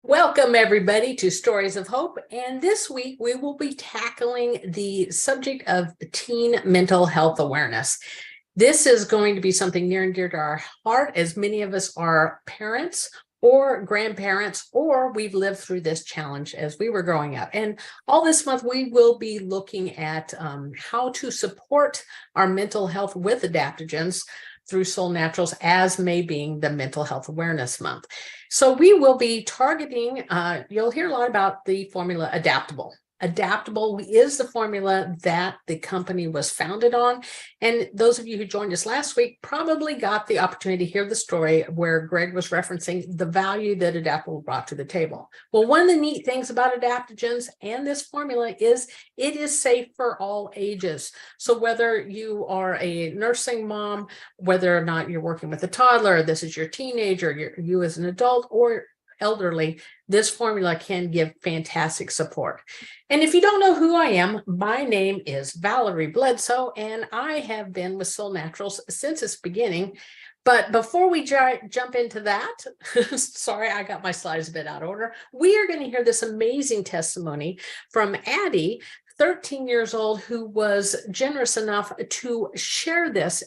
Welcome, everybody, to Stories of Hope. And this week, we will be tackling the subject of teen mental health awareness. This is going to be something near and dear to our heart, as many of us are parents or grandparents, or we've lived through this challenge as we were growing up. And all this month, we will be looking at how to support our mental health with adaptogens through Soul Naturals, as May being the Mental Health Awareness Month. So we will be targeting, you'll hear a lot about the formula AdaptAble. AdaptAble is the formula that the company was founded on. And those of you who joined us last week probably got the opportunity to hear the story where Greg was referencing the value that AdaptAble brought to the table. Well, one of the neat things about adaptogens and this formula is it is safe for all ages. So whether you are a nursing mom, whether or not you're working with a toddler, this is your teenager, you as an adult, or elderly, this formula can give fantastic support. And if you don't know who I am, my name is Valerie Bledsoe, and I have been with Soul Naturals since its beginning. But before we jump into that, sorry, I got my slides a bit out of order. We are going to hear this amazing testimony from Addie, 13 years old, who was generous enough to share this.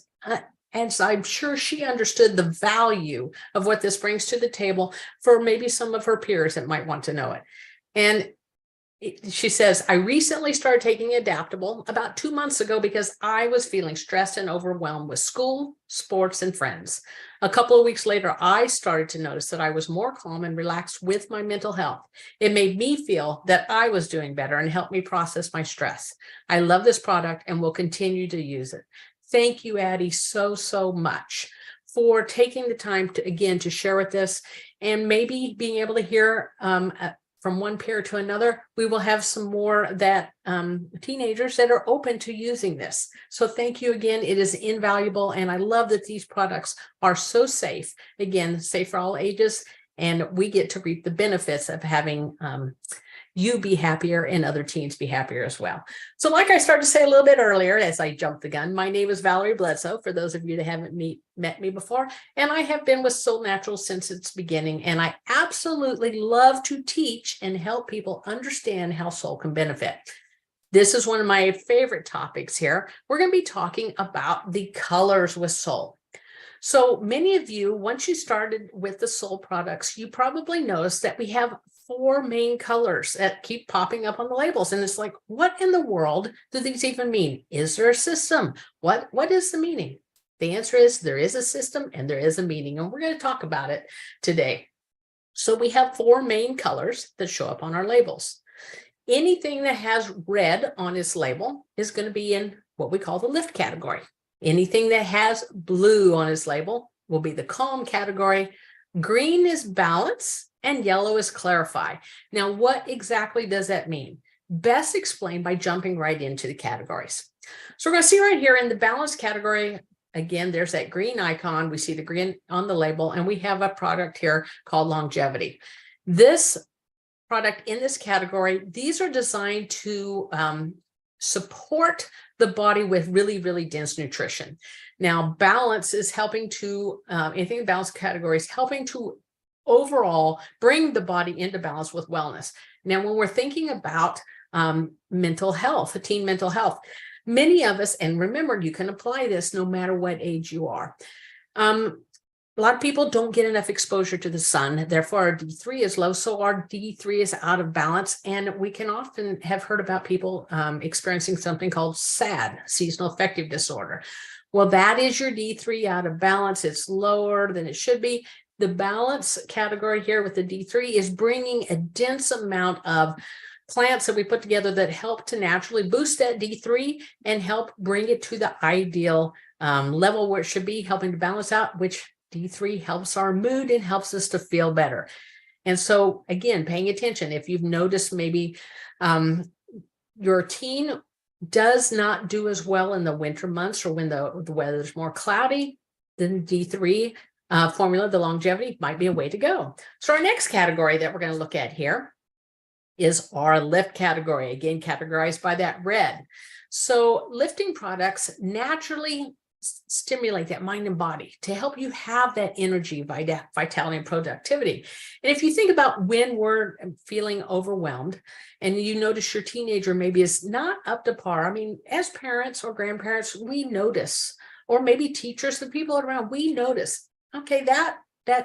And so I'm sure she understood the value of what this brings to the table for maybe some of her peers that might want to know it. And she says, I recently started taking AdaptAble about 2 months ago because I was feeling stressed and overwhelmed with school, sports, and friends. A couple of weeks later, I started to notice that I was more calm and relaxed with my mental health. It made me feel that I was doing better and helped me process my stress. I love this product and will continue to use it. Thank you, Addie, so much for taking the time to, again, to share with us and maybe being able to hear from one peer to another. We will have some more that teenagers that are open to using this. So thank you again. It is invaluable. And I love that these products are so safe. Again, safe for all ages. And we get to reap the benefits of having you be happier and other teens be happier as well. So like I started to say a little bit earlier, as I jumped the gun, my name is Valerie Bledsoe, for those of you that haven't met me before, and I have been with Soul Naturals since its beginning, and I absolutely love to teach and help people understand how soul can benefit. This is one of my favorite topics here. We're going to be talking about the colors with soul. So many of you, once you started with the soul products, you probably noticed that we have 4 main colors that keep popping up on the labels. And it's like, what in the world do these even mean? Is there a system? What is the meaning? The answer is there is a system and there is a meaning. And we're going to talk about it today. So we have 4 main colors that show up on our labels. Anything that has red on its label is going to be in what we call the lift category. Anything that has blue on its label will be the calm category. Green is balance and yellow is clarify. Now, what exactly does that mean? Best explained by jumping right into the categories. So we're going to see right here in the balance category, again, there's that green icon. We see the green on the label, and we have a product here called Longevity. This product in this category, these are designed to support the body with really dense nutrition. Now, balance is helping to, anything in the balance category is helping to overall bring the body into balance with wellness. Now, when we're thinking about mental health, teen mental health, many of us, and remember, you can apply this no matter what age you are. A lot of people don't get enough exposure to the sun. Therefore, our D3 is low. So our D3 is out of balance. And we can often have heard about people experiencing something called SAD, seasonal affective disorder. Well, that is your D3 out of balance. It's lower than it should be. The balance category here with the D3 is bringing a dense amount of plants that we put together that help to naturally boost that D3 and help bring it to the ideal level where it should be, helping to balance out, which D3 helps our mood and helps us to feel better. And so, again, paying attention, if you've noticed maybe your teen does not do as well in the winter months or when the weather is more cloudy, then D3 formula, the longevity, might be a way to go. So our next category that we're going to look at here is our lift category, again, categorized by that red. So lifting products naturally stimulate that mind and body to help you have that energy, vitality, and productivity. And if you think about when we're feeling overwhelmed and you notice your teenager maybe is not up to par, I mean, as parents or grandparents, we notice, or maybe teachers, the people around, we notice, okay, that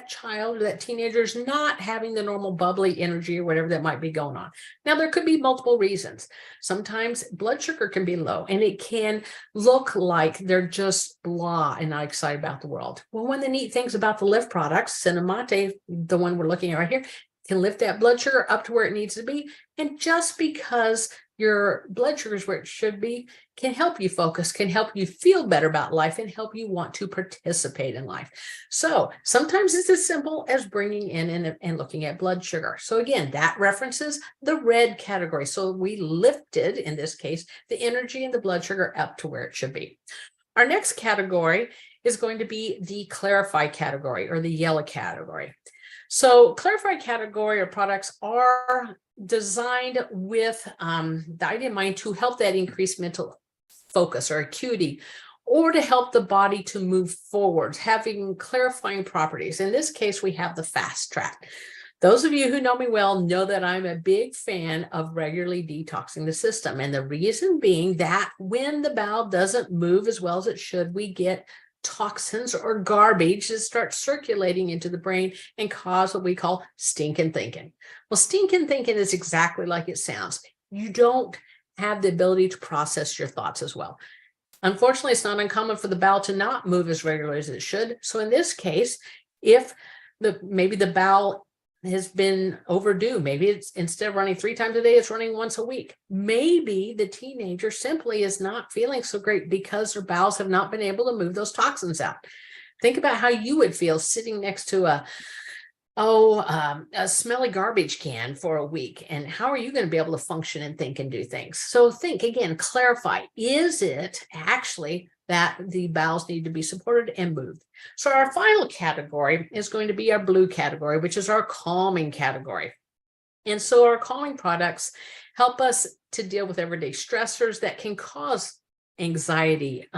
child or that teenager is not having the normal bubbly energy or whatever that might be going on. Now, there could be multiple reasons. Sometimes blood sugar can be low and it can look like they're just blah and not excited about the world. Well, one of the neat things about the Lift products, Cinnamate, the one we're looking at right here, can lift that blood sugar up to where it needs to be. And just because your blood sugar is where it should be, can help you focus, can help you feel better about life, and help you want to participate in life. So sometimes it's as simple as bringing in and looking at blood sugar. So again, that references the red category. So we lifted, in this case, the energy and the blood sugar up to where it should be. Our next category is going to be the clarify category, or the yellow category. So clarify category or products are designed with the idea in mind to help that increased mental focus or acuity, or to help the body to move forward, having clarifying properties. In this case, we have the fast track. Those of you who know me well know that I'm a big fan of regularly detoxing the system. And the reason being that when the bowel doesn't move as well as it should, we get toxins or garbage that start circulating into the brain and cause what we call stinking thinking. Well, stinking thinking is exactly like it sounds. You don't have the ability to process your thoughts as well. Unfortunately, it's not uncommon for the bowel to not move as regularly as it should. So in this case, if maybe the bowel has been overdue, maybe it's, instead of running 3 times a day, it's running once a week. Maybe the teenager simply is not feeling so great because their bowels have not been able to move those toxins out. Think about how you would feel sitting next to a smelly garbage can for a week. And how are you going to be able to function and think and do things? So think again, clarify. Is it actually that the bowels need to be supported and moved? So our final category is going to be our blue category, which is our calming category. And so our calming products help us to deal with everyday stressors that can cause anxiety,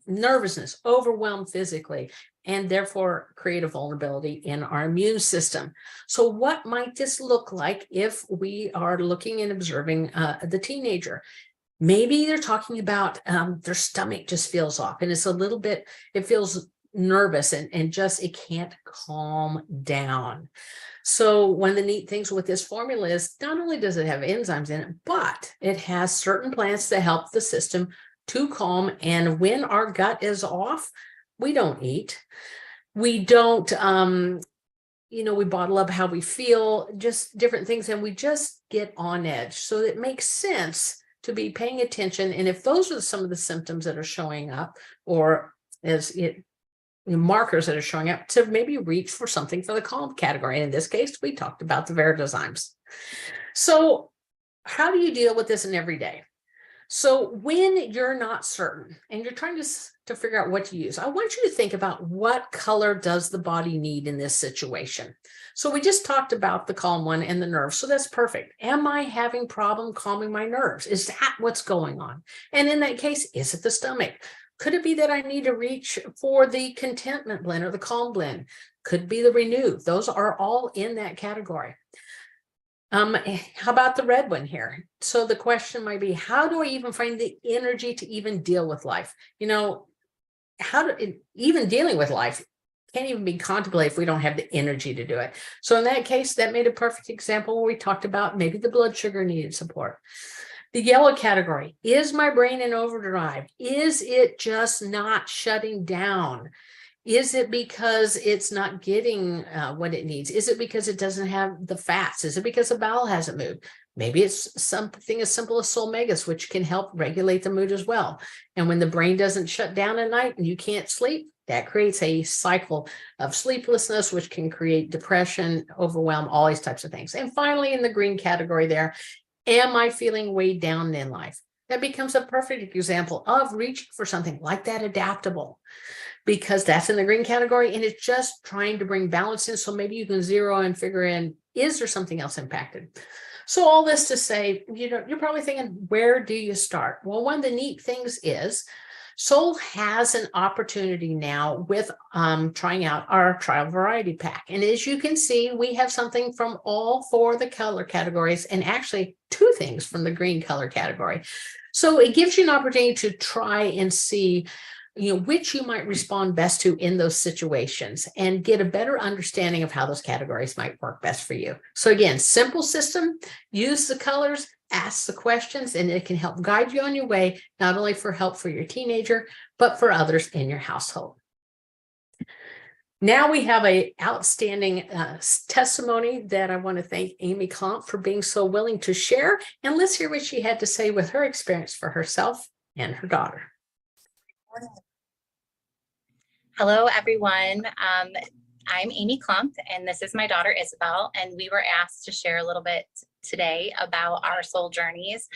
nervousness, overwhelm physically, and therefore create a vulnerability in our immune system. So what might this look like if we are looking and observing the teenager? Maybe they're talking about their stomach just feels off and it's a little bit, it feels nervous and just, it can't calm down. So one of the neat things with this formula is not only does it have enzymes in it, but it has certain plants that help the system to calm. And when our gut is off, we don't eat. We don't, we bottle up how we feel, just different things, and we just get on edge. So it makes sense to be paying attention. And if those are some of the symptoms that are showing up, or as markers that are showing up, to maybe reach for something for the calm category. And in this case, we talked about the Veridozymes. So how do you deal with this in every day? So when you're not certain and you're trying to figure out what to use, I want you to think about what color does the body need in this situation. So we just talked about the calm one and the nerves. So that's perfect. Am I having problem calming my nerves? Is that what's going on? And in that case, is it the stomach? Could it be that I need to reach for the contentment blend or the calm blend? Could be the renew. Those are all in that category. How about the red one here? So the question might be, how do I even find the energy to even deal with life? Even dealing with life can't even be contemplated if we don't have the energy to do it. So in that case, that made a perfect example where we talked about maybe the blood sugar needed support. The yellow category, is my brain in overdrive? Is it just not shutting down? Is it because it's not getting what it needs? Is it because it doesn't have the fats? Is it because the bowel hasn't moved? Maybe it's something as simple as Solmegas, which can help regulate the mood as well. And when the brain doesn't shut down at night and you can't sleep, that creates a cycle of sleeplessness, which can create depression, overwhelm, all these types of things. And finally, in the green category there, am I feeling weighed down in life? That becomes a perfect example of reaching for something like that AdaptAble, because that's in the green category and it's just trying to bring balance in. So maybe you can zero and figure in, is there something else impacted? So all this to say, you're probably thinking, where do you start? Well, one of the neat things is Soul has an opportunity now with trying out our trial variety pack. And as you can see, we have something from all 4 of the color categories, and actually 2 things from the green color category. So it gives you an opportunity to try and see which you might respond best to in those situations and get a better understanding of how those categories might work best for you. So again, simple system, use the colors, ask the questions, and it can help guide you on your way, not only for help for your teenager, but for others in your household. Now we have an outstanding testimony that I want to thank Amy Klomp for being so willing to share. And let's hear what she had to say with her experience for herself and her daughter. Hello, everyone. I'm Amy Klump, and this is my daughter, Isabel, and we were asked to share a little bit today about our soul journeys.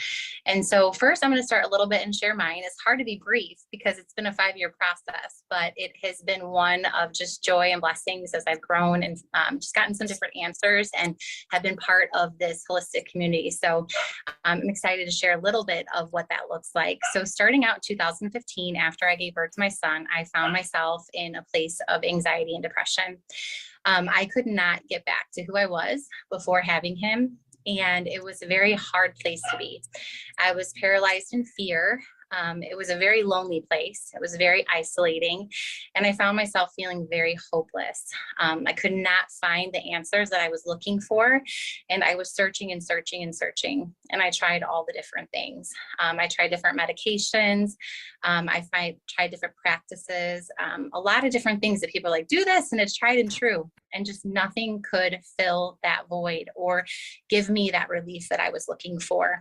And so first, I'm going to start a little bit and share mine. It's hard to be brief because it's been a 5-year process, but it has been one of just joy and blessings as I've grown and just gotten some different answers and have been part of this holistic community. So I'm excited to share a little bit of what that looks like. So starting out in 2015, after I gave birth to my son, I found myself in a place of anxiety and depression. I could not get back to who I was before having him. And it was a very hard place to be. I was paralyzed in fear. It was a very lonely place. It was very isolating. And I found myself feeling very hopeless. I could not find the answers that I was looking for. And I was searching and searching and searching. And I tried all the different things. I tried different medications. I tried different practices, a lot of different things that people are like, do this, and it's tried and true. And just nothing could fill that void or give me that relief that I was looking for.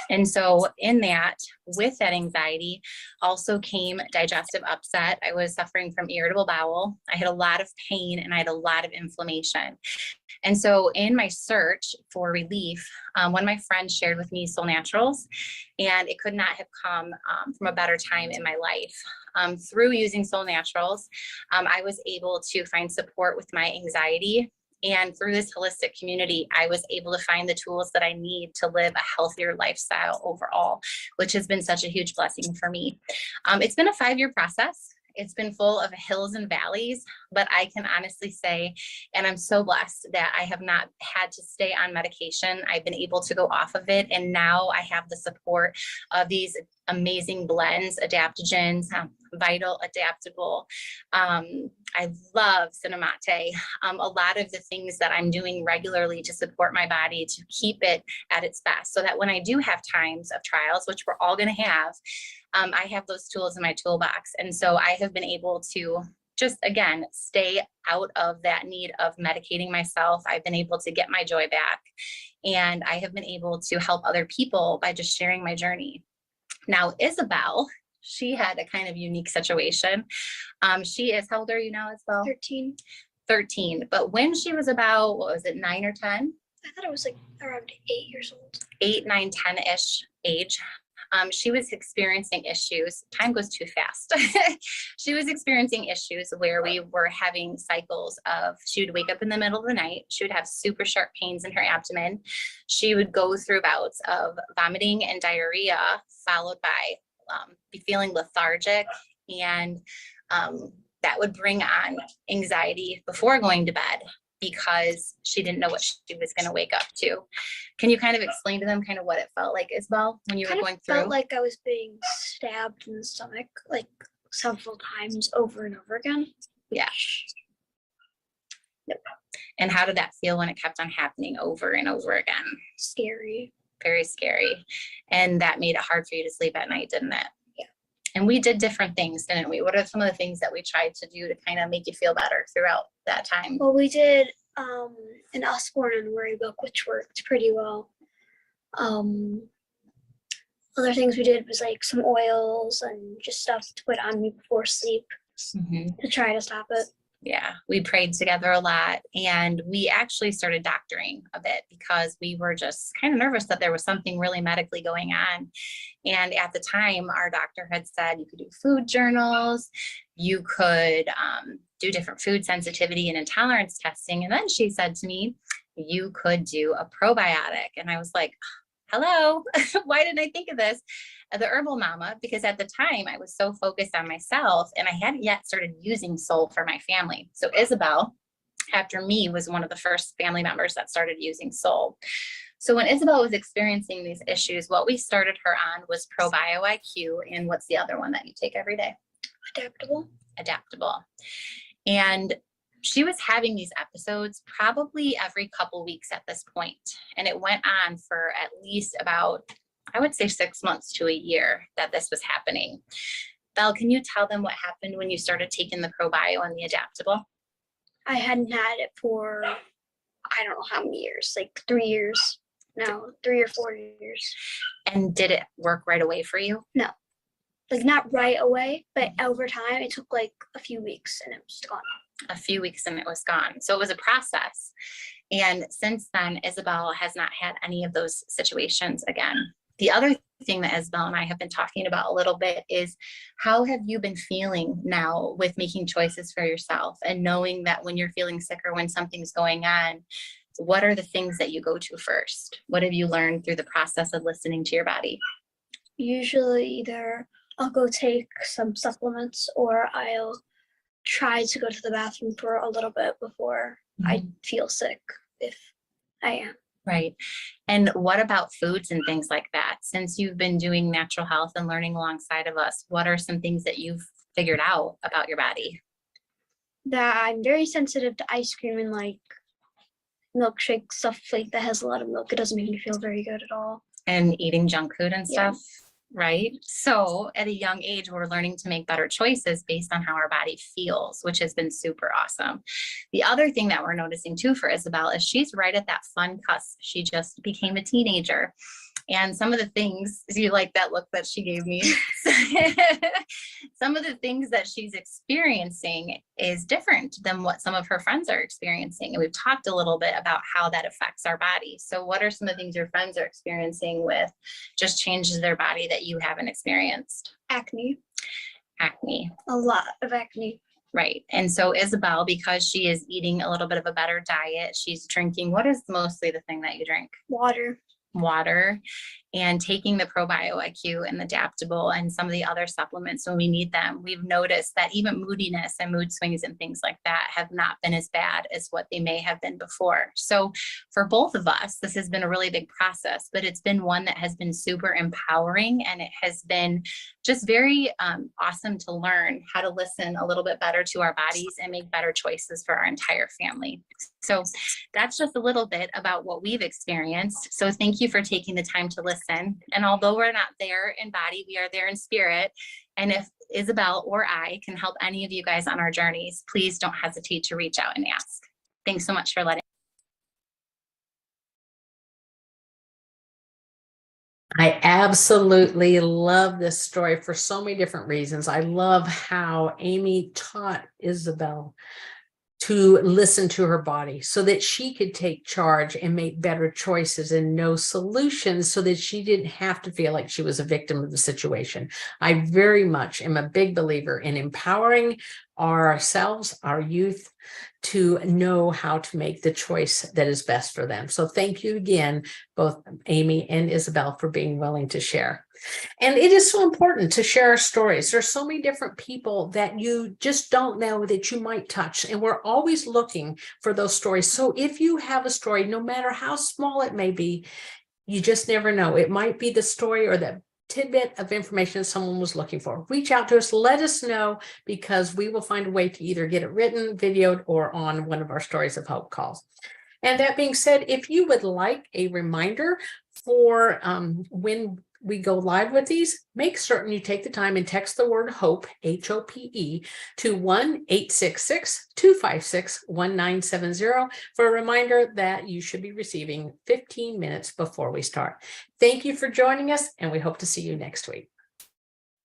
And so in that, with that anxiety, also came digestive upset. I was suffering from irritable bowel. I had a lot of pain and I had a lot of inflammation. And so in my search for relief, one of my friends shared with me Soul Naturals, and it could not have come from a better time in my life. Through using Soul Naturals, I was able to find support with my anxiety. And through this holistic community, I was able to find the tools that I need to live a healthier lifestyle overall, which has been such a huge blessing for me. It's been a 5-year process. It's been full of hills and valleys, but I can honestly say, and I'm so blessed that I have not had to stay on medication. I've been able to go off of it. And now I have the support of these amazing blends, adaptogens, Vital, AdaptAble. I love Cinemate. A lot of the things that I'm doing regularly to support my body to keep it at its best, so that when I do have times of trials, which we're all going to have, I have those tools in my toolbox. And so I have been able to just, again, stay out of that need of medicating myself. I've been able to get my joy back, and I have been able to help other people by just sharing my journey. Now, Isabel, she had a kind of unique situation. She is, how old are you now, Isabel? 13. 13. But when she was about, what was it, 9 or 10? I thought it was like around 8 years old. 8, 9, 10-ish age. She was experiencing issues. Time goes too fast. She was experiencing issues where we were having cycles of, she would wake up in the middle of the night. She would have super sharp pains in her abdomen. She would go through bouts of vomiting and diarrhea, followed by be feeling lethargic. And that would bring on anxiety before going to bed, because she didn't know what she was going to wake up to. Can you kind of explain to them kind of what it felt like, Isabel, when you were going through? It felt like I was being stabbed in the stomach like several times over and over again. Yeah. Yep. And how did that feel when it kept on happening over and over again? Scary. Very scary. And that made it hard for you to sleep at night, didn't it? Yeah. And we did different things, didn't we? What are some of the things that we tried to do to kind of make you feel better throughout that time? Well, we did an Usborne and Worry book, which worked pretty well. Other things we did was like some oils and just stuff to put on me before sleep to try to stop it. Yeah, we prayed together a lot, and we actually started doctoring a bit because we were just kind of nervous that there was something really medically going on. And at the time, our doctor had said you could do food journals, you could do different food sensitivity and intolerance testing. And then she said to me, you could do a probiotic. And I was like, hello, why didn't I think of this? the herbal mama, because at the time I was so focused on myself and I hadn't yet started using Soul for my family. So Isabel, after me, was one of the first family members that started using Soul. So when Isabel was experiencing these issues, what we started her on was ProBio IQ, and what's the other one that you take every day? AdaptAble. And she was having these episodes probably every couple weeks at this point. And it went on for at least about, I would say, 6 months to a year that this was happening. Belle, can you tell them what happened when you started taking the ProBio and the AdaptAble? I hadn't had it for, I don't know how many years, like 3 years. No, 3 or 4 years. And did it work right away for you? No, like not right away, but over time, it took like a few weeks and it was gone. A few weeks and it was gone. So it was a process. And since then, Isabel has not had any of those situations again. The other thing that Isabel and I have been talking about a little bit is, how have you been feeling now with making choices for yourself and knowing that when you're feeling sick or when something's going on, what are the things that you go to first? What have you learned through the process of listening to your body? Usually either I'll go take some supplements or I'll try to go to the bathroom for a little bit before I feel sick, if I am. Right. And what about foods and things like that? Since you've been doing natural health and learning alongside of us, what are some things that you've figured out about your body? That I'm very sensitive to ice cream and like milkshake stuff like that has a lot of milk. It doesn't make me feel very good at all. And eating junk food and Yeah. stuff. Right. So at a young age, we're learning to make better choices based on how our body feels, which has been super awesome. The other thing that we're noticing too for Isabel is she's right at that fun cusp. She just became a teenager. And some of the things, you like that look that she gave me, some of the things that she's experiencing is different than what some of her friends are experiencing. And we've talked a little bit about how that affects our body. So what are some of the things your friends are experiencing with just changes in their body that you haven't experienced? Acne, A lot of acne. Right. And so Isabel, because she is eating a little bit of a better diet, she's drinking, what is mostly the thing that you drink? Water, and taking the ProBio IQ and the AdaptAble and some of the other supplements when we need them. We've noticed that even moodiness and mood swings and things like that have not been as bad as what they may have been before. So for both of us, this has been a really big process, but it's been one that has been super empowering, and it has been just very awesome to learn how to listen a little bit better to our bodies and make better choices for our entire family. So that's just a little bit about what we've experienced. So thank you for taking the time to listen. And although we're not there in body, we are there in spirit. And if Isabel or I can help any of you guys on our journeys, please don't hesitate to reach out and ask. Thanks so much for letting. I absolutely love this story for so many different reasons. I love how Amy taught Isabel to listen to her body so that she could take charge and make better choices and know solutions so that she didn't have to feel like she was a victim of the situation. I very much am a big believer in empowering ourselves, our youth, to know how to make the choice that is best for them. So thank you again, both Amy and Isabel, for being willing to share. And it is so important to share our stories. There's so many different people that you just don't know that you might touch. And we're always looking for those stories. So if you have a story, no matter how small it may be, you just never know. It might be the story or the tidbit of information someone was looking for. Reach out to us, let us know, because we will find a way to either get it written, videoed, or on one of our Stories of Hope calls. And that being said, if you would like a reminder for when we go live with these, make certain you take the time and text the word HOPE, HOPE, to 1-866-256-1970 for a reminder that you should be receiving 15 minutes before we start. Thank you for joining us, and we hope to see you next week.